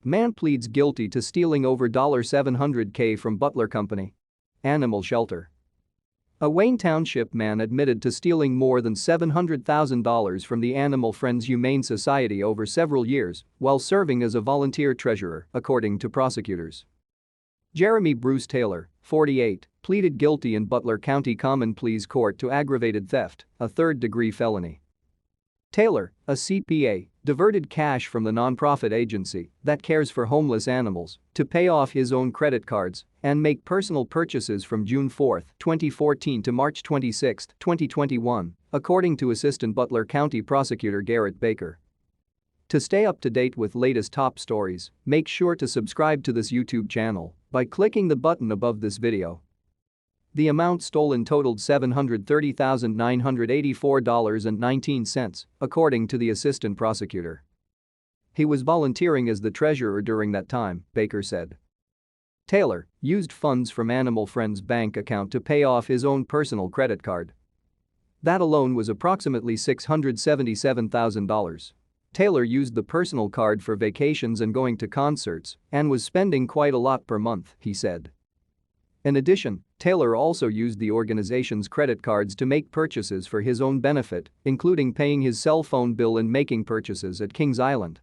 Man pleads guilty to stealing over $700K from Butler Company. Animal shelter. A Wayne Township man admitted to stealing more than $700,000 from the Animal Friends Humane Society over several years while serving as a volunteer treasurer, according to prosecutors. Jeremy Bruce Taylor, 48, pleaded guilty in Butler County Common Pleas Court to aggravated theft, a third-degree felony. Taylor, a CPA, diverted cash from the nonprofit agency that cares for homeless animals to pay off his own credit cards and make personal purchases from June 4, 2014 to March 26, 2021, according to Assistant Butler County Prosecutor Garrett Baker. To stay up to date with latest top stories, make sure to subscribe to this YouTube channel by clicking the button above this video. The amount stolen totaled $730,984.19, according to the assistant prosecutor. He was volunteering as the treasurer during that time, Baker said. Taylor used funds from Animal Friends' bank account to pay off his own personal credit card. That alone was approximately $677,000. Taylor used the personal card for vacations and going to concerts and was spending quite a lot per month, he said. In addition, Taylor also used the organization's credit cards to make purchases for his own benefit, including paying his cell phone bill and making purchases at Kings Island.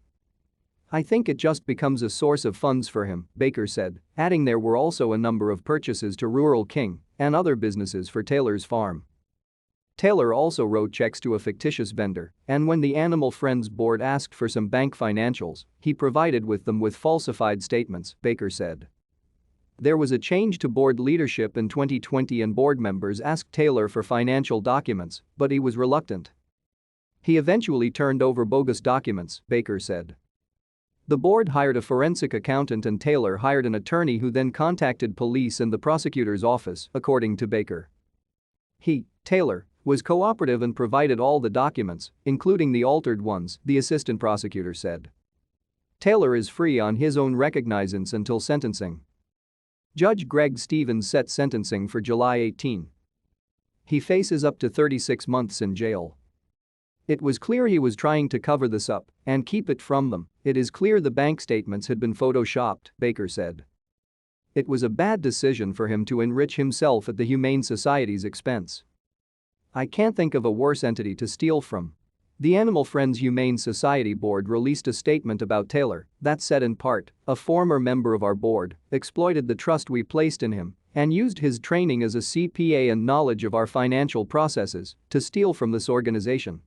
I think it just becomes a source of funds for him, Baker said, adding there were also a number of purchases to Rural King and other businesses for Taylor's farm. Taylor also wrote checks to a fictitious vendor, and when the Animal Friends board asked for some bank financials, he provided them with falsified statements, Baker said. There was a change to board leadership in 2020 and board members asked Taylor for financial documents, but he was reluctant. He eventually turned over bogus documents, Baker said. The board hired a forensic accountant and Taylor hired an attorney who then contacted police and the prosecutor's office, according to Baker. Taylor, was cooperative and provided all the documents, including the altered ones, the assistant prosecutor said. Taylor is free on his own recognizance until sentencing. Judge Greg Stevens set sentencing for July 18. He faces up to 36 months in jail. It was clear he was trying to cover this up and keep it from them. It is clear the bank statements had been photoshopped, Baker said. It was a bad decision for him to enrich himself at the Humane Society's expense. I can't think of a worse entity to steal from. The Animal Friends Humane Society board released a statement about Taylor that said in part, a former member of our board exploited the trust we placed in him and used his training as a CPA and knowledge of our financial processes to steal from this organization.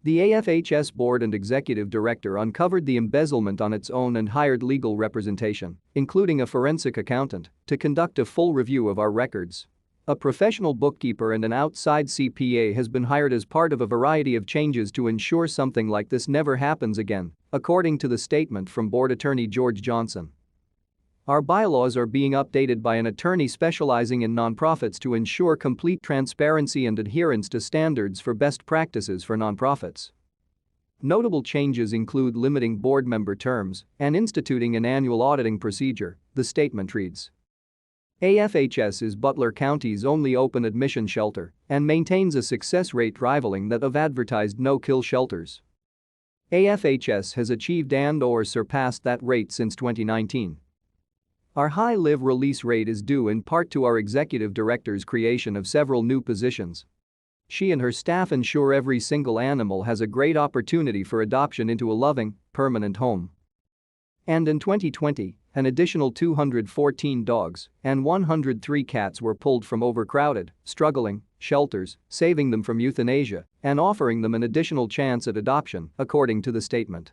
The AFHS board and executive director uncovered the embezzlement on its own and hired legal representation, including a forensic accountant, to conduct a full review of our records. A professional bookkeeper and an outside CPA has been hired as part of a variety of changes to ensure something like this never happens again, according to the statement from board attorney George Johnson. Our bylaws are being updated by an attorney specializing in nonprofits to ensure complete transparency and adherence to standards for best practices for nonprofits. Notable changes include limiting board member terms and instituting an annual auditing procedure, the statement reads. AFHS is Butler County's only open admission shelter and maintains a success rate rivaling that of advertised no-kill shelters. AFHS has achieved and/or surpassed that rate since 2019. Our high live-release rate is due in part to our executive director's creation of several new positions. She and her staff ensure every single animal has a great opportunity for adoption into a loving, permanent home. And in 2020, an additional 214 dogs and 103 cats were pulled from overcrowded, struggling shelters, saving them from euthanasia and offering them an additional chance at adoption, according to the statement.